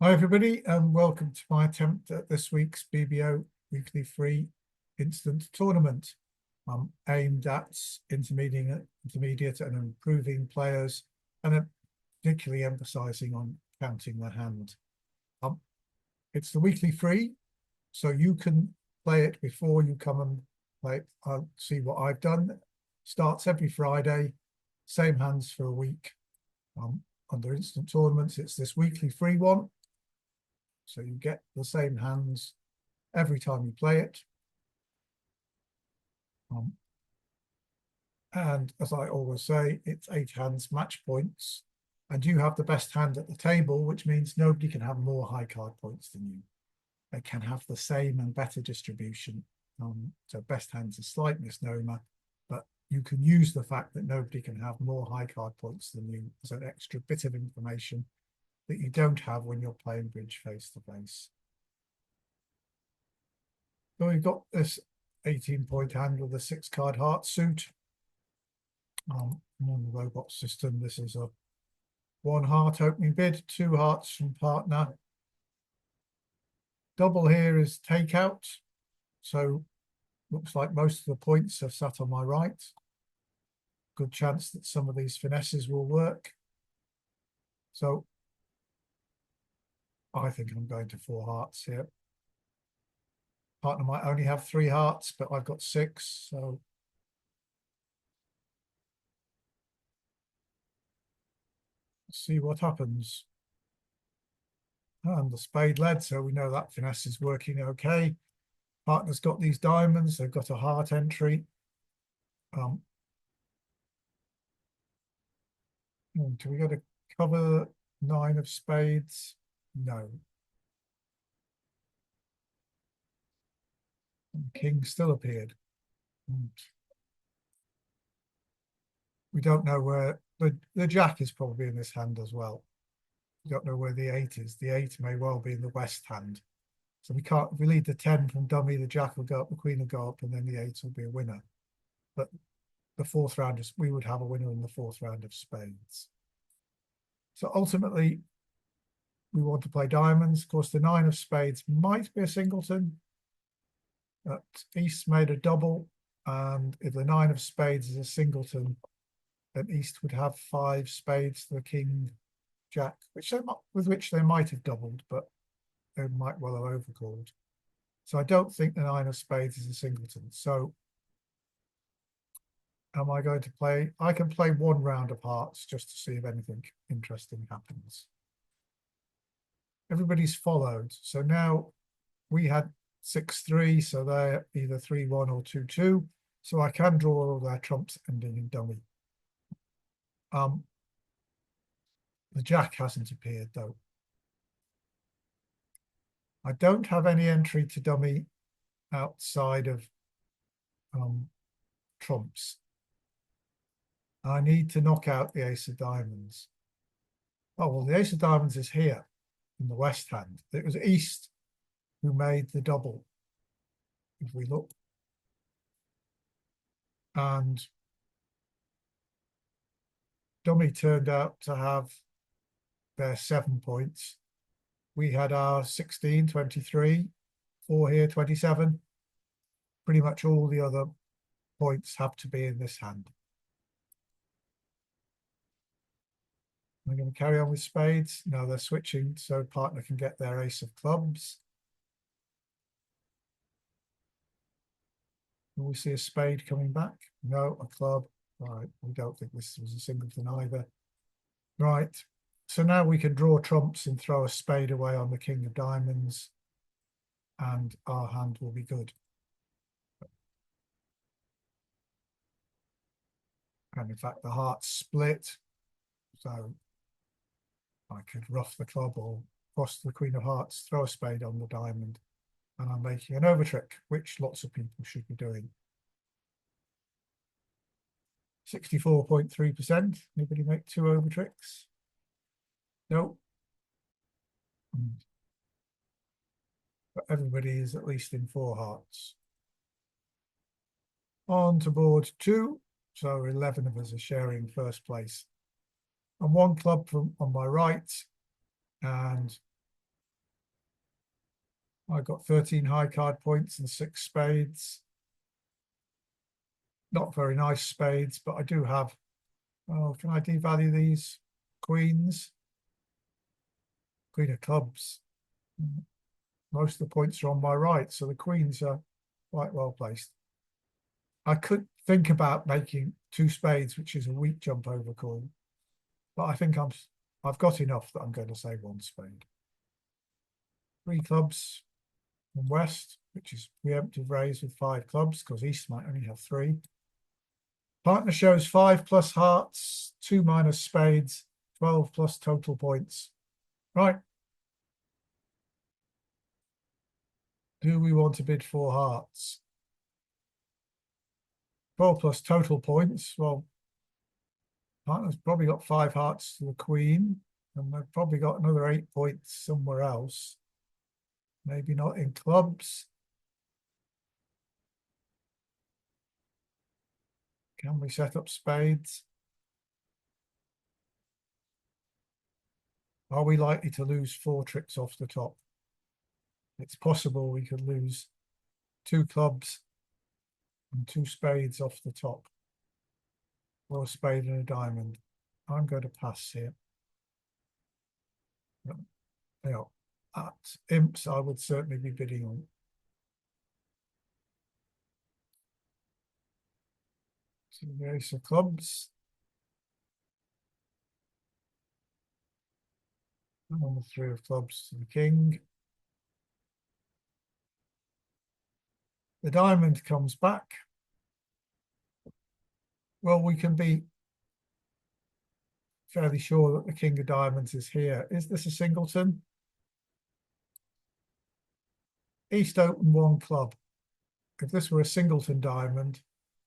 Hi everybody, and welcome to my attempt at this week's BBO weekly free instant tournament, aimed at intermediate and improving players, and particularly emphasising on counting the hand. It's the weekly free, so you can play it before you come and play. I'll see what I've done. Starts every Friday, same hands for a week. Under instant tournaments, it's this weekly free one. So you get the same hands every time you play it. And as I always say, it's 8 hands match points. And you have the best hand at the table, which means nobody can have more high card points than you. They can have the same and better distribution. So best hand's a slight misnomer, but you can use the fact that nobody can have more high card points than you as an extra bit of information that you don't have when you're playing bridge face to face. So we've got this 18-point hand with a 6-card heart suit. On the robot system, this is a 1 heart opening bid, 2 hearts from partner. Double here is takeout. So looks like most of the points are sat on my right. Good chance that some of these finesses will work. So I think I'm going to 4 hearts here. Partner might only have 3 hearts, but I've got 6, so let's see what happens. And the spade led, so we know that finesse is working okay. Partner's got these diamonds, they've got a heart entry. Do we go to cover 9 of spades? No. And king still appeared. We don't know where the jack is probably in this hand as well. We don't know where the 8 is. The 8 may well be in the west hand. So we can't, if we lead the 10 from dummy, the jack will go up, the queen will go up, and then the 8 will be a winner. But the 4th round is, we would have a winner in the 4th round of spades. So ultimately, we want to play diamonds. Of course, the 9 of spades might be a singleton. But East made a double, and if the 9 of spades is a singleton, then East would have 5 spades, the king, jack, with which they might have doubled, but they might well have overcalled. So I don't think the 9 of spades is a singleton. So am I going to play? I can play 1 round of hearts just to see if anything interesting happens. Everybody's followed. So now we had 6-3, so they're either 3-1 or 2-2. So I can draw all their trumps ending in dummy. The jack hasn't appeared though. I don't have any entry to dummy outside of trumps. I need to knock out the ace of diamonds. Oh, well, the ace of diamonds is here in the west hand. It was East who made the double, if we look. And dummy turned out to have their 7 points. We had our 16, 23, 4 here, 27. Pretty much all the other points have to be in this hand. I'm going to carry on with spades. No, they're switching so partner can get their ace of clubs. Will we see a spade coming back? No, a club. Right, we don't think this was a singleton either. Right, so now we can draw trumps and throw a spade away on the king of diamonds, and our hand will be good. And in fact, the hearts split, so I could ruff the club or cross the queen of hearts, throw a spade on the diamond, and I'm making an overtrick, which lots of people should be doing. 64.3%. Anybody make 2 overtricks? No. But everybody is at least in 4 hearts. On to board 2. So 11 of us are sharing first place. And 1 club from on my right, and I got 13 high card points and 6 spades. Not very nice spades, but I do have, oh, can I devalue these? Queens, Queen of clubs. Most of the points are on my right, so the queens are quite well placed. I could think about making 2 spades, which is a weak jump over call, but I think I've got enough that I'm going to say 1 spade. 3 clubs from West, which is preemptive raise with 5 clubs, because East might only have 3. Partner shows 5 plus hearts, 2 minus spades, 12 plus total points. Right. Do we want to bid 4 hearts? 12 plus total points. Well, partner's probably got 5 hearts to the queen, and they've probably got another 8 points somewhere else. Maybe not in clubs. Can we set up spades? Are we likely to lose 4 tricks off the top? It's possible we could lose 2 clubs and 2 spades off the top, or a spade and a diamond. I'm going to pass here. You know, at imps, I would certainly be bidding on. So the ace of clubs. And on the 3 of clubs to the king. The diamond comes back. Well, we can be fairly sure that the king of diamonds is here. Is this a singleton? East open 1 club. If this were a singleton diamond,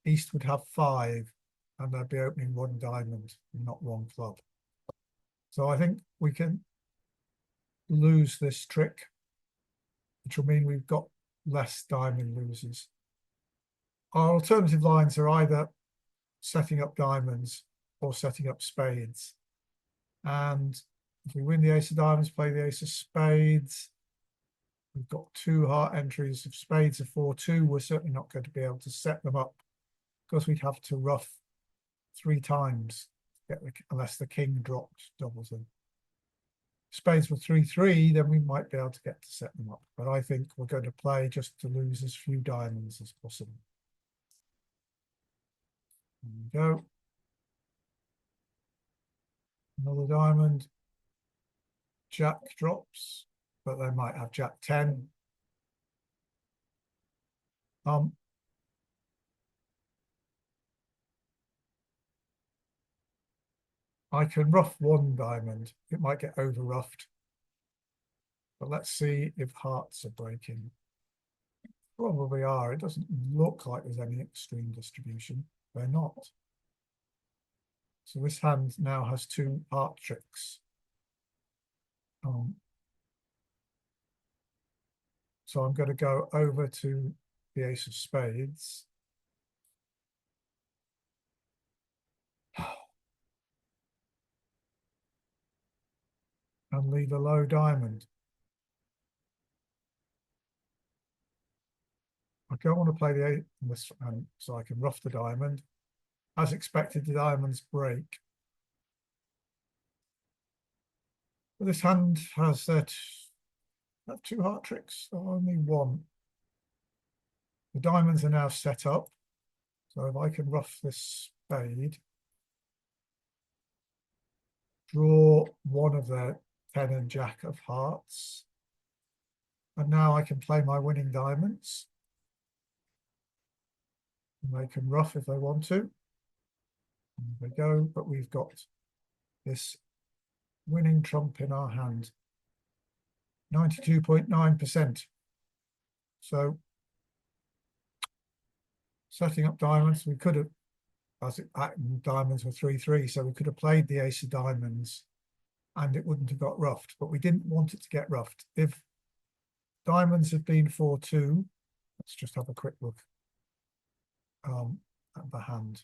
East would have 5, and they'd be opening 1 diamond, not 1 club. So I think we can lose this trick, which will mean we've got less diamond losers. Our alternative lines are either setting up diamonds or setting up spades. And if we win the ace of diamonds, play the ace of spades, we've got 2 heart entries of spades of 4-2. We're certainly not going to be able to set them up because we'd have to ruff 3 times to get unless the king dropped doubles in. Spades were 3-3, then we might be able to get to set them up. But I think we're going to play just to lose as few diamonds as possible. There we go. Another diamond. Jack drops, but they might have Jack 10. I can ruff 1 diamond. It might get over ruffed. But let's see if hearts are breaking. Probably are. It doesn't look like there's any extreme distribution. They're not. So this hand now has 2 heart tricks. So I'm going to go over to the ace of spades. And leave a low diamond. I don't want to play the 8 in this hand, so I can ruff the diamond. As expected, the diamonds break. But this hand has that 2 heart tricks, or only 1. The diamonds are now set up. So if I can ruff this spade, draw 1 of the 10 and jack of hearts. And now I can play my winning diamonds. And they can ruff if they want to. And they go, but we've got this winning trump in our hand. 92.9%. So setting up diamonds, we could have, as it diamonds were 3-3, so we could have played the ace of diamonds and it wouldn't have got ruffed, but we didn't want it to get ruffed. If diamonds had been 4-2, let's just have a quick look at the hand.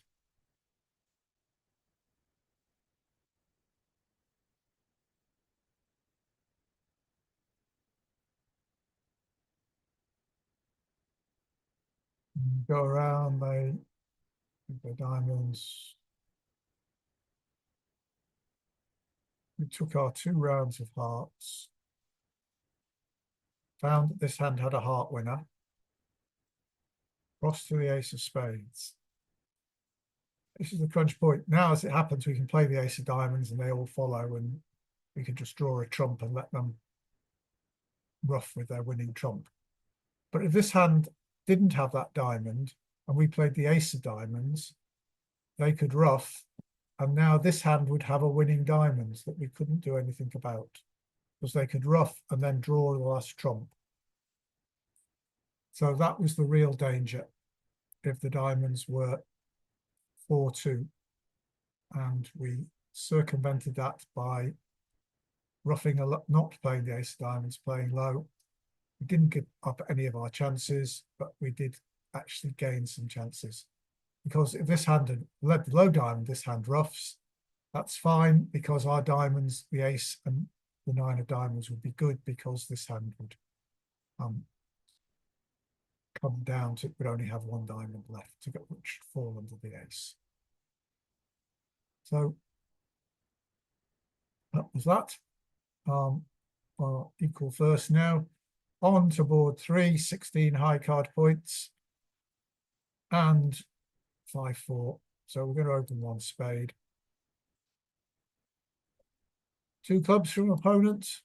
Go around, the diamonds. We took our 2 rounds of hearts. Found that this hand had a heart winner. Cross to the ace of spades. This is the crunch point. Now, as it happens, we can play the ace of diamonds and they all follow, and we can just draw a trump and let them ruff with their winning trump. But if this hand didn't have that diamond and we played the ace of diamonds, they could ruff, and now this hand would have a winning diamond that we couldn't do anything about, because they could ruff and then draw the last trump. So that was the real danger if the diamonds were 4-2. And we circumvented that by ruffing a lot, not playing the ace of diamonds, playing low. We didn't give up any of our chances, but we did actually gain some chances. Because if this hand had led the low diamond, this hand ruffs, that's fine, because our diamonds, the ace and the 9 of diamonds, would be good, because this hand would come down to, it would only have 1 diamond left to go, which would fall under the ace. So that was that. Equal first now. On to board 3, 16 high card points and 5-4. So we're going to open 1 spade. 2 clubs from opponent.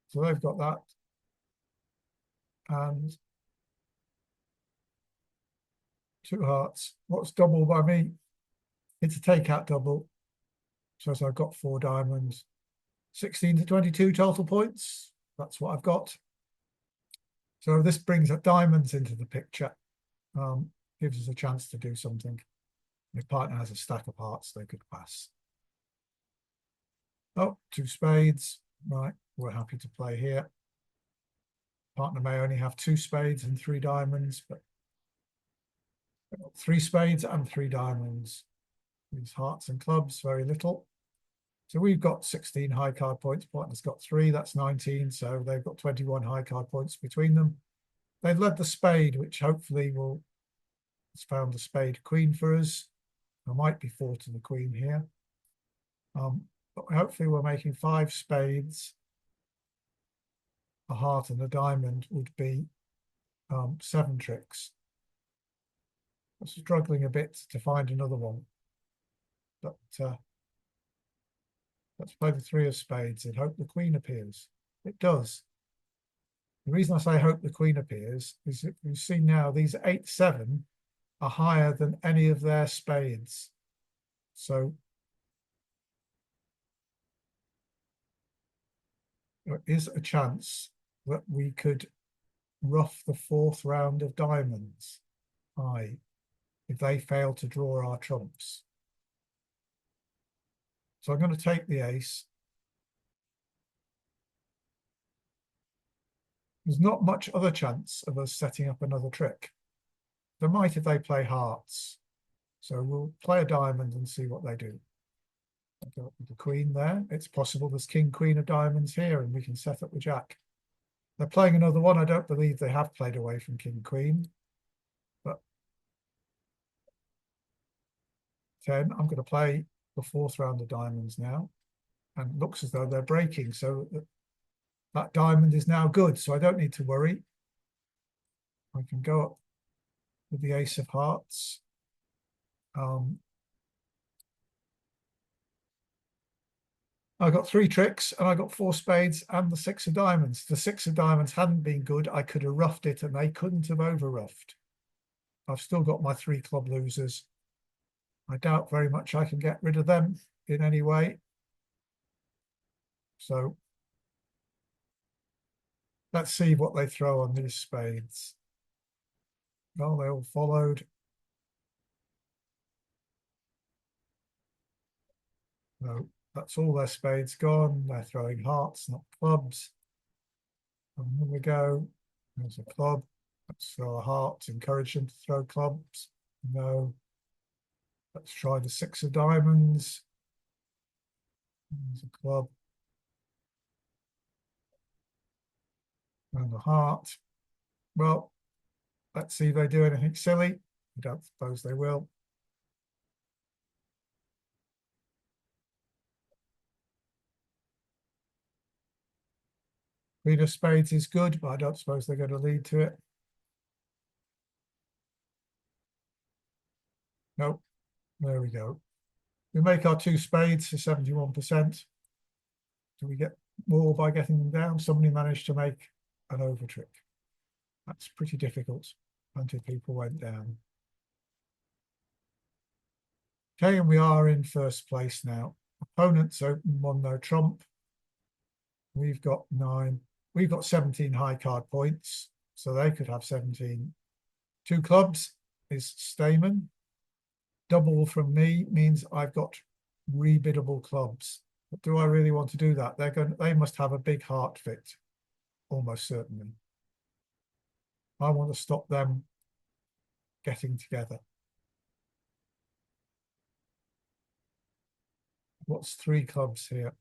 So they've got that. And 2 hearts. What's double by me? It's a takeout double. So as I've got 4 diamonds. 16 to 22 total points. That's what I've got. So this brings diamonds into the picture. Gives us a chance to do something. If partner has a stack of hearts, they could pass. Oh, 2 spades. Right, we're happy to play here. Partner may only have 2 spades and 3 diamonds, but 3 spades and 3 diamonds. These hearts and clubs, very little. So we've got 16 high card points. Partner's got 3, that's 19. So they've got 21 high card points between them. They've led the spade, which hopefully has found the spade queen for us. There might be 4 to the queen here. But hopefully we're making 5 spades. A heart and a diamond would be 7 tricks. I'm struggling a bit to find another one. But let's play the 3 of spades and hope the queen appears. It does. The reason I say hope the queen appears is that you see now these 8-7 are higher than any of their spades. So there is a chance that we could ruff the 4th round of diamonds, if they fail to draw our trumps. So I'm going to take the ace. There's not much other chance of us setting up another trick. There might if they play hearts. So we'll play a diamond and see what they do. I've got the queen there. It's possible there's king, queen of diamonds here, and we can set up the jack. They're playing another one. I don't believe they have played away from king, queen. But 10, I'm going to play the 4th round of diamonds now. And it looks as though they're breaking. So that diamond is now good. So I don't need to worry. I can go up with the ace of hearts. I got 3 tricks and I got 4 spades and the 6 of diamonds. The 6 of diamonds hadn't been good. I could have roughed it and they couldn't have over roughed. I've still got my 3 club losers. I doubt very much I can get rid of them in any way. So let's see what they throw on these spades. Well, they all followed. No, that's all their spades gone. They're throwing hearts, not clubs. And here we go. There's a club. Let's throw a heart. Encourage them to throw clubs. No. Let's try the 6 of diamonds. There's a club. And a heart. Well, Let's see if they do anything silly. I don't suppose they will. Queen of spades is good, but I don't suppose they're going to lead to it. Nope. There we go. We make our two spades for 71%. Do we get more by getting them down? Somebody managed to make an over trick. That's pretty difficult. Plenty of people went down. Okay, and we are in first place now. Opponents open one no trump. We've got 9. We've got 17 high card points, so they could have 17. 2 clubs is Stayman. Double from me means I've got rebiddable clubs. But do I really want to do that? They must have a big heart fit, almost certainly. I want to stop them getting together. What's 3 clubs here?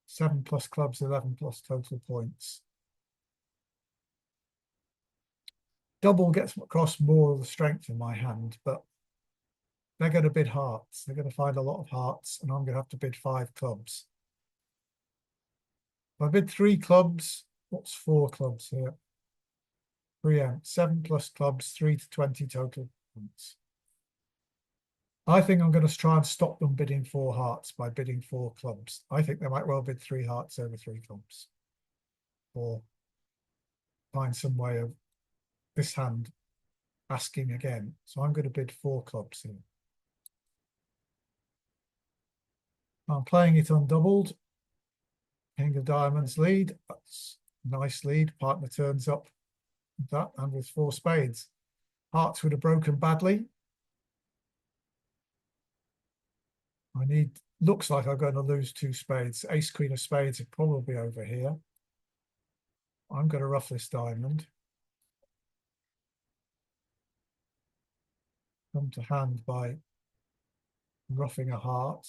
7 plus clubs, 11 plus total points. Double gets across more of the strength in my hand, but they're going to bid hearts. They're going to find a lot of hearts, and I'm going to have to bid 5 clubs. If I bid 3 clubs, what's 4 clubs here? Preempt, 7 plus clubs, 3 to 20 total points. I think I'm going to try and stop them bidding 4 hearts by bidding 4 clubs. I think they might well bid 3 hearts over 3 clubs. Or find some way of this hand asking again. So I'm going to bid 4 clubs here. I'm playing it undoubled. King of diamonds lead. That's a nice lead. Partner turns up with that and with 4 spades. Hearts would have broken badly. Looks like I'm going to lose 2 spades. Ace, queen of spades are probably over here. I'm going to ruff this diamond. Come to hand by roughing a heart.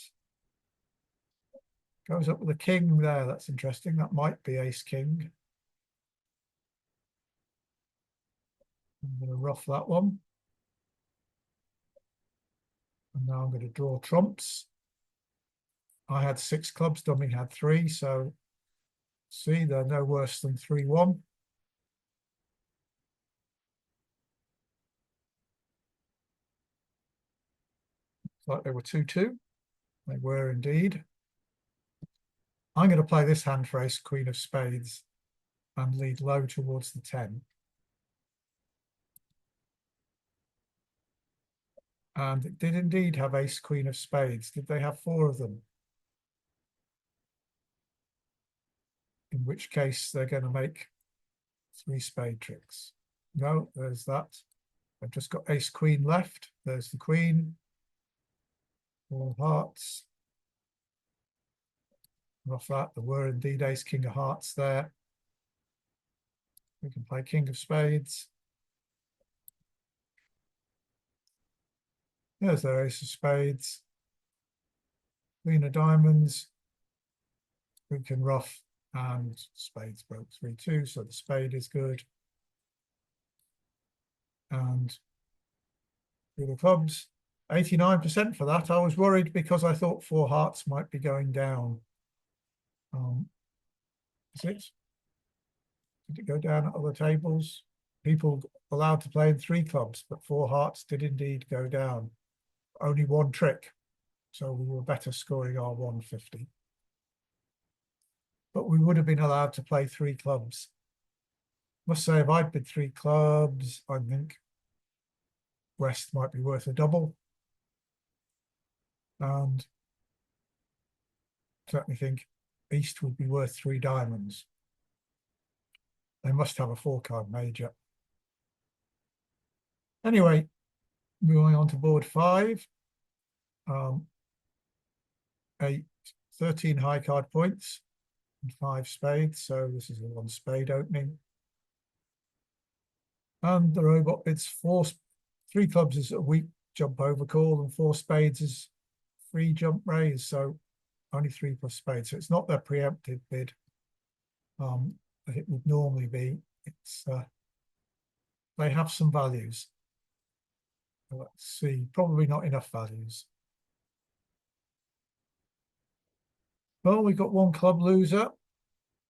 Goes up with a king there. That's interesting. That might be ace king. I'm going to ruff that one. And now I'm going to draw trumps. I had 6 clubs, dummy had 3, so see, they're no worse than 3-1. Like they were 2-2. They were indeed. I'm going to play this hand for ace queen of spades and lead low towards the 10. And it did indeed have ace queen of spades. Did they have 4 of them? In which case they're going to make 3 spade tricks. No, there's that. I've just got ace queen left. There's the queen. 4 hearts. Off that, there were indeed ace king of hearts there. We can play king of spades. There's their ace of spades. Queen of diamonds. We can ruff, and spades broke 3-2, so the spade is good. And through the clubs, 89% for that. I was worried because I thought 4 hearts might be going down. Is it? Did it go down at other tables? People allowed to play in 3 clubs, but 4 hearts did indeed go down. Only 1 trick, so we were better scoring our 150. But we would have been allowed to play 3 clubs. Must say, if I'd bid 3 clubs, I think West might be worth a double. And certainly think East would be worth 3 diamonds. They must have a 4-card major. Anyway, moving on to board 5. 13 high card points and 5 spades. So this is a 1 spade opening. And the robot bids 3 clubs is a weak jump over call, and 4 spades is free jump raise. So only 3 plus spades. So it's not their preemptive bid that it would normally be. It's they have some values. Let's see, probably not enough values. Well, we've got one club loser,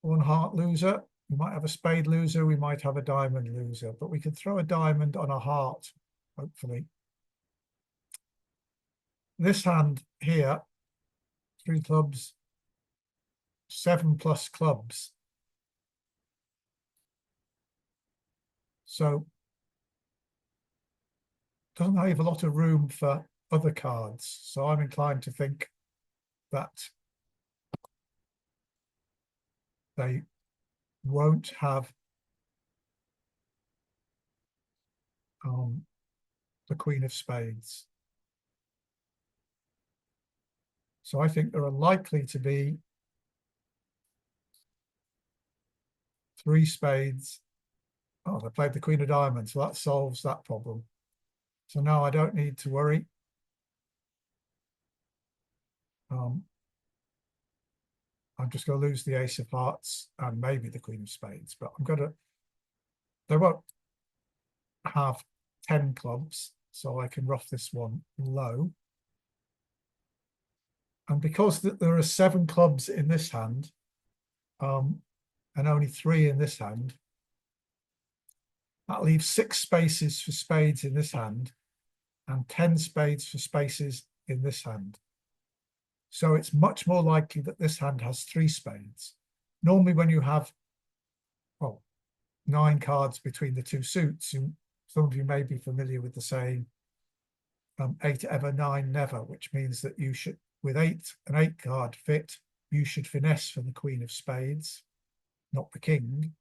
one heart loser. We might have a spade loser, we might have a diamond loser, but we could throw a diamond on a heart, hopefully. This hand here, 3 clubs, 7 plus clubs. So doesn't leave a lot of room for other cards. So I'm inclined to think that they won't have the Queen of Spades. So I think there are likely to be 3 spades. Oh, they played the Queen of Diamonds, so that solves that problem. So now I don't need to worry. I'm just going to lose the Ace of Hearts and maybe the Queen of Spades, but they won't have 10 clubs, so I can rough this one low. And because there are 7 clubs in this hand, and only 3 in this hand, that leaves 6 spaces for spades in this hand and 10 spades for spaces in this hand. So it's much more likely that this hand has 3 spades. Normally when you have, well, 9 cards between the 2 suits, some of you may be familiar with the saying, 8 ever, 9 never, which means that you should, with an 8 card fit, you should finesse for the Queen of Spades, not the King,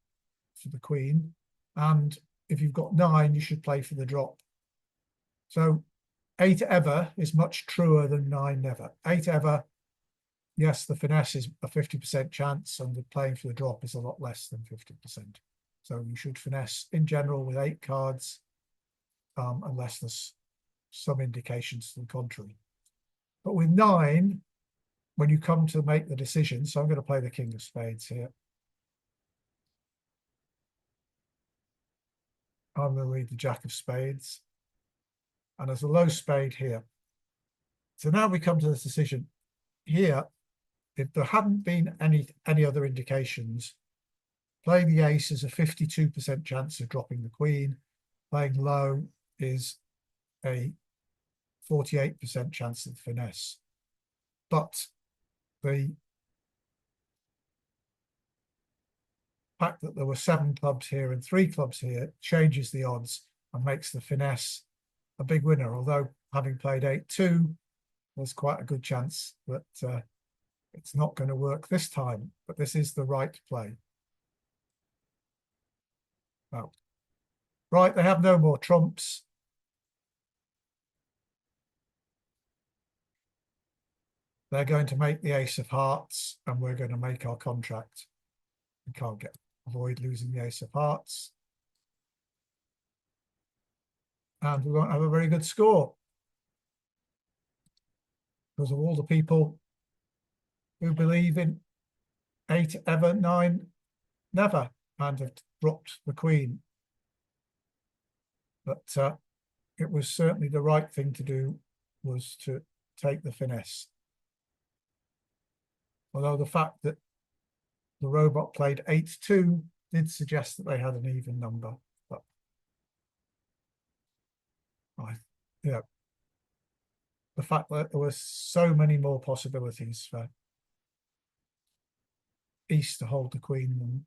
for the Queen. And if you've got 9, you should play for the drop. So 8 ever is much truer than 9 never. 8 ever, yes, the finesse is a 50% chance, and the playing for the drop is a lot less than 50%. So you should finesse in general with 8 cards, unless there's some indications to the contrary. But with 9, when you come to make the decision, so I'm going to play the King of Spades here. I'm going to lead the Jack of Spades. And there's a low spade here. So now we come to this decision. Here, if there hadn't been any other indications, playing the ace is a 52% chance of dropping the queen. Playing low is a 48% chance of finesse. But the fact that there were 7 clubs here and 3 clubs here changes the odds and makes the finesse a big winner. Although having played 8-2, there's quite a good chance that it's not going to work this time, but this is the right play. Oh. Right, they have no more trumps. They're going to make the Ace of Hearts, and we're going to make our contract. We can't avoid losing the Ace of Hearts. And we won't have a very good score because of all the people who believe in 8 ever, 9 never, and have dropped the queen. But it was certainly the right thing to do, was to take the finesse. Although the fact that the robot played 8-2 did suggest that they had an even number. But yeah, the fact that there were so many more possibilities for East to hold the queen than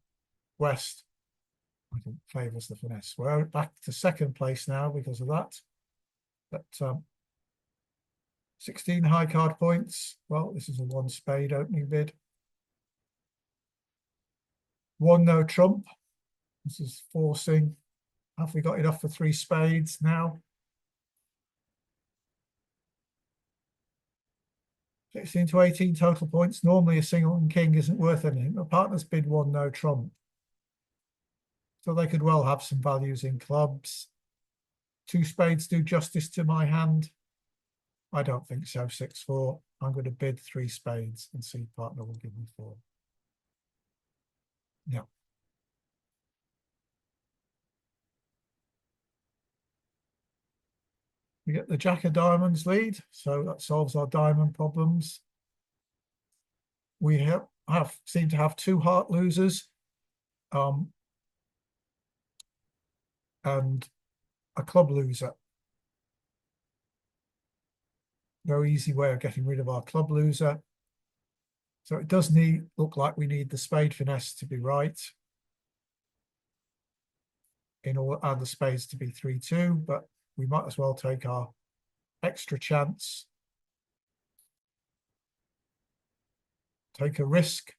West, I think favours the finesse. We're back to second place now because of that. But 16 high card points. Well, this is a 1 spade opening bid. 1 no trump. This is forcing. Have we got enough for 3 spades now? 16 to 18 total points. Normally a single and king isn't worth anything. The partner's bid 1 no trump. So they could well have some values in clubs. 2 spades do justice to my hand. I don't think so. 6-4. I'm going to bid 3 spades and see partner will give me 4. Yeah. We get the Jack of Diamonds lead, so that solves our diamond problems. We seem to have two heart losers, and a club loser. No easy way of getting rid of our club loser. So it does look like we need the spade finesse to be right in order, and the spades to be 3-2, but we might as well take our extra chance. Take a risk.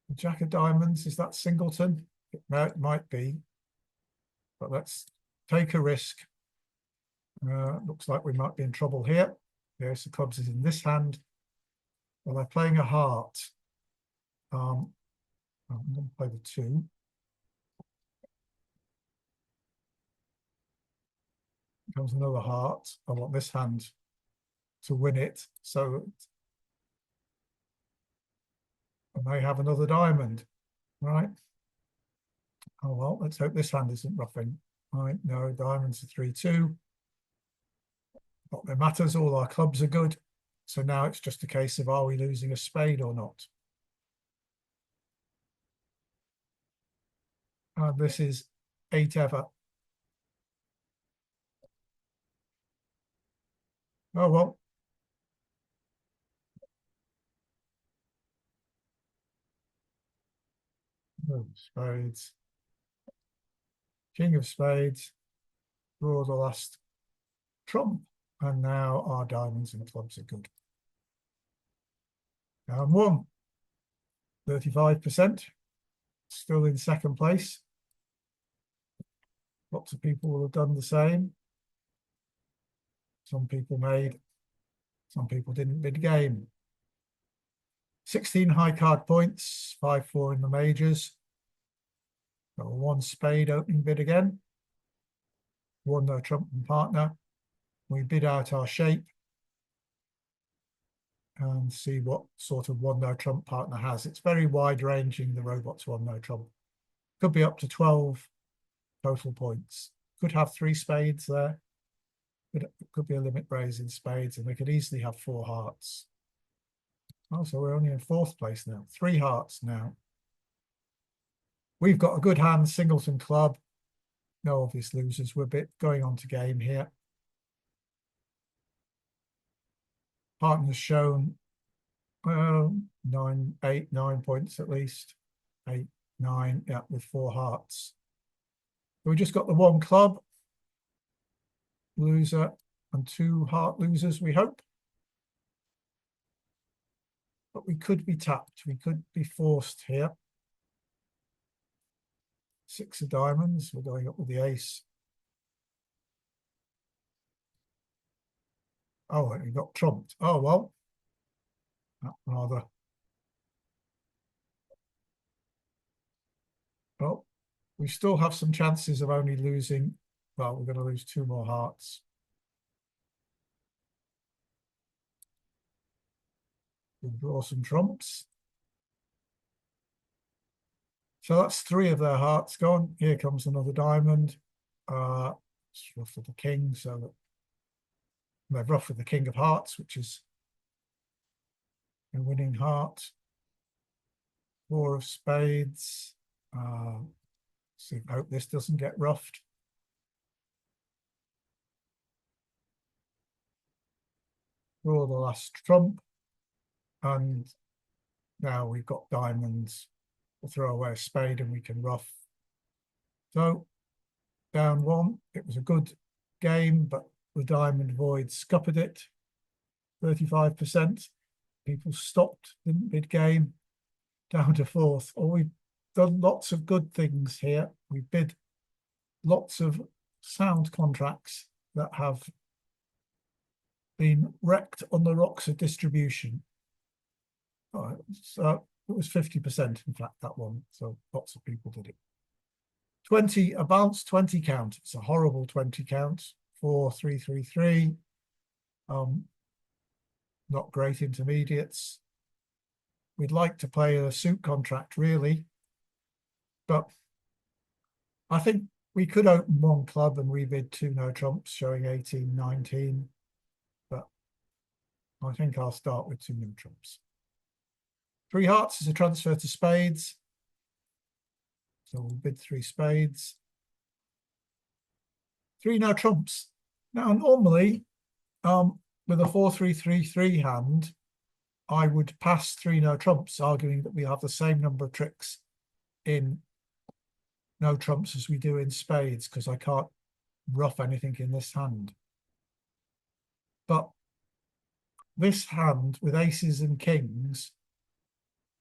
The Jack of Diamonds, is that singleton? It might be, but let's take a risk. Looks like we might be in trouble here. The ace of clubs is in this hand. Well, they're playing a heart. I'm going to play the 2. Comes another heart. I want this hand to win it, so I may have another diamond, right? Oh well, let's hope this hand isn't roughing. Right, no, diamonds are 3-2. Not that matters, all our clubs are good. So now it's just a case of, are we losing a spade or not? This is 8 ever. Oh well. Oh, spades. King of spades. Draw the last trump. And now our diamonds and clubs are good. Down 1. 35%. Still in second place. Lots of people will have done the same. Some people made, some people didn't bid game. 16 high card points, 5-4 in the majors. Got 1 spade opening bid again. 1 no trump and partner. We bid out our shape and see what sort of 1 no trump partner has. It's very wide ranging, the robot's 1 no trump. Could be up to 12 total points. Could have 3 spades there. Could be a limit raise in spades, and they could easily have 4 hearts. Oh, so we're only in 4th place now. 3 hearts now. We've got a good hand, singleton club. No obvious losers. We're a bit going on to game here. Partners shown 9 points at least. 8, 9, yeah, with 4 hearts. So we just got the 1 club loser and 2 heart losers, we hope. But we could be tapped. We could be forced here. 6 of diamonds. We're going up with the ace. Oh, and we got trumped. Oh, well. Rather. Well, we still have some chances of only losing. Well, we're going to lose 2 more hearts. We'll draw some trumps. So that's 3 of their hearts gone. Here comes another diamond. It's rough with the king, so that they're rough with the king of hearts, which is a winning heart. 4 of spades. So I hope this doesn't get roughed. Draw the last trump. And now we've got diamonds. We'll throw away a spade and we can rough. So down 1. It was a good game, but the diamond void scuppered it. 35%. People stopped, didn't bid game. Down to 4th. Oh, we've done lots of good things here. We bid lots of sound contracts that have been wrecked on the rocks of distribution. So it was 50%, in fact, that one. So lots of people did it. 20, a bounce 20 count. It's a horrible 20 count. 4, 3, 3, 3. Not great intermediates. We'd like to play a suit contract, really. But I think we could open one club and rebid two no trumps, showing 18, 19, but I think I'll start with two no trumps. Three hearts is a transfer to spades. So we'll bid three spades. Three no trumps. Now, normally, with a 4-3-3-3 hand, I would pass three no trumps, arguing that we have the same number of tricks in no trumps as we do in spades, because I can't ruff anything in this hand. But this hand with aces and kings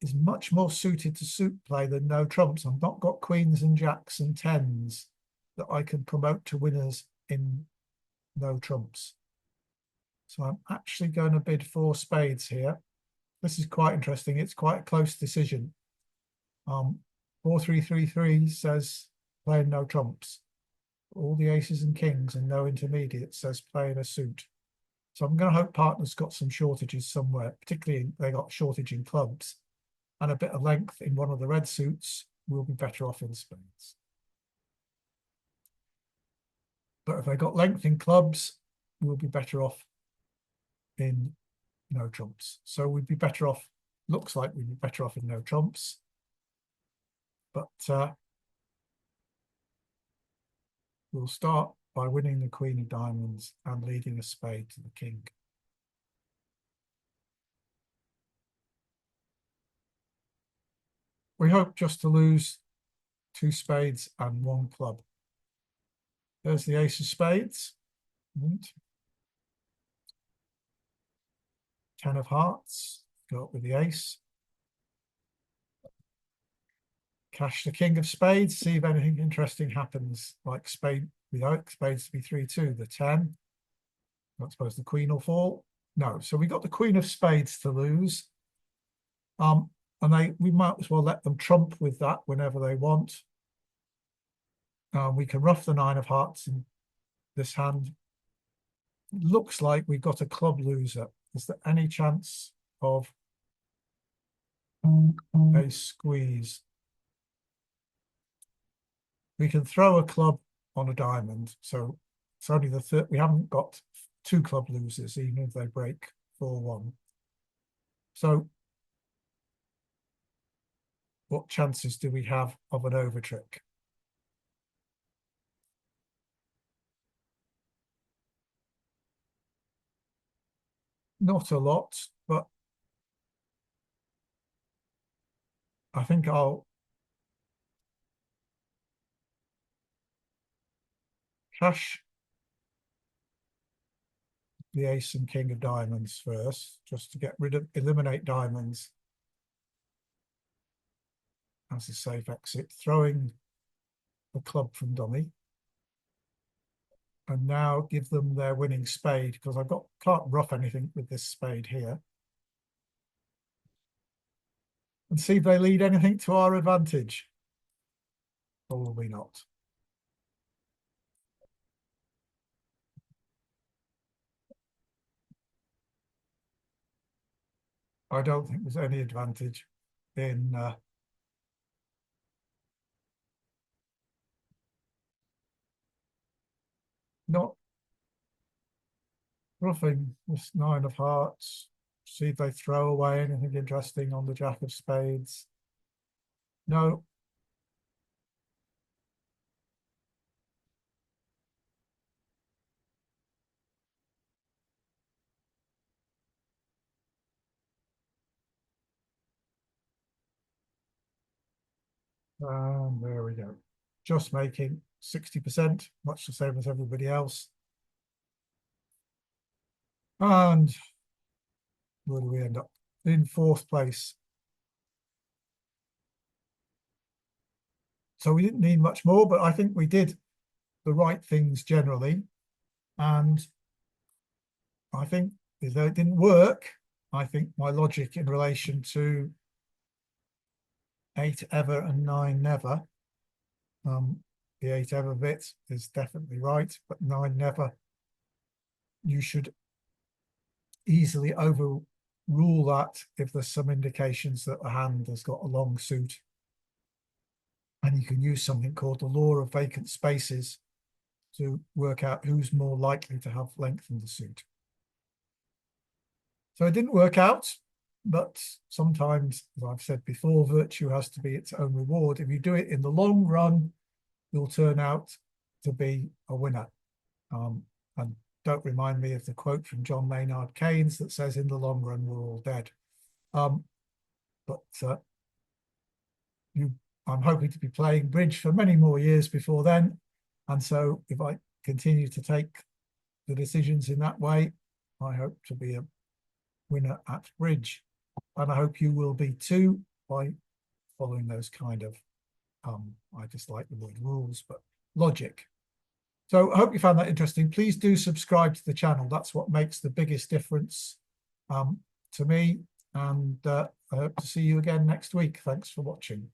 is much more suited to suit play than no trumps. I've not got queens and jacks and tens that I can promote to winners in no trumps. So I'm actually going to bid four spades here. This is quite interesting. It's quite a close decision. 4-3-3-3 says playing no trumps. All the aces and kings and no intermediates says playing a suit. So I'm going to hope partner's got some shortages somewhere, particularly they got shortage in clubs, and a bit of length in one of the red suits will be better off in spades. But if they got length in clubs, we'll be better off in no trumps. So we'd be better off, looks like we'd be better off in no trumps. But we'll start by winning the queen of diamonds and leading a spade to the king. We hope just to lose two spades and one club. There's the ace of spades. 10 of hearts, go up with the ace. Cash the king of spades, see if anything interesting happens, like spade, without spades to be 3-2, the 10. I suppose the queen will fall. No, so we got the queen of spades to lose. And we might as well let them trump with that whenever they want. We can ruff the 9 of hearts in this hand. It looks like we've got a club loser. Is there any chance of a squeeze? We can throw a club on a diamond, so it's only the third. We haven't got two club losers, even if they break 4-1. So what chances do we have of an overtrick? Not a lot, but I think I'll cash the ace and king of diamonds first, just to get rid of, eliminate diamonds as a safe exit, throwing the club from dummy. And now give them their winning spade, because I've got, can't ruff anything with this spade here. And see if they lead anything to our advantage. Probably not. I don't think there's any advantage in not ruffing this 9 of hearts. See if they throw away anything interesting on the jack of spades. No. And there we go. Just making 60%, much the same as everybody else. And where do we end up? In 4th place. So we didn't need much more, but I think we did the right things generally. And I think, though it didn't work, I think my logic in relation to 8 ever and 9 never, the 8 ever bit is definitely right, but 9 never, you should easily overrule that if there's some indications that the hand has got a long suit. And you can use something called the law of vacant spaces to work out who's more likely to have length in the suit. So it didn't work out, but sometimes, as I've said before, virtue has to be its own reward. If you do it in the long run, you'll turn out to be a winner. And don't remind me of the quote from John Maynard Keynes that says, in the long run, we're all dead. But I'm hoping to be playing bridge for many more years before then. And so if I continue to take the decisions in that way, I hope to be a winner at bridge. And I hope you will be too, by following those kind of, I dislike the word rules, but logic. So I hope you found that interesting. Please do subscribe to the channel. That's what makes the biggest difference to me. And I hope to see you again next week. Thanks for watching.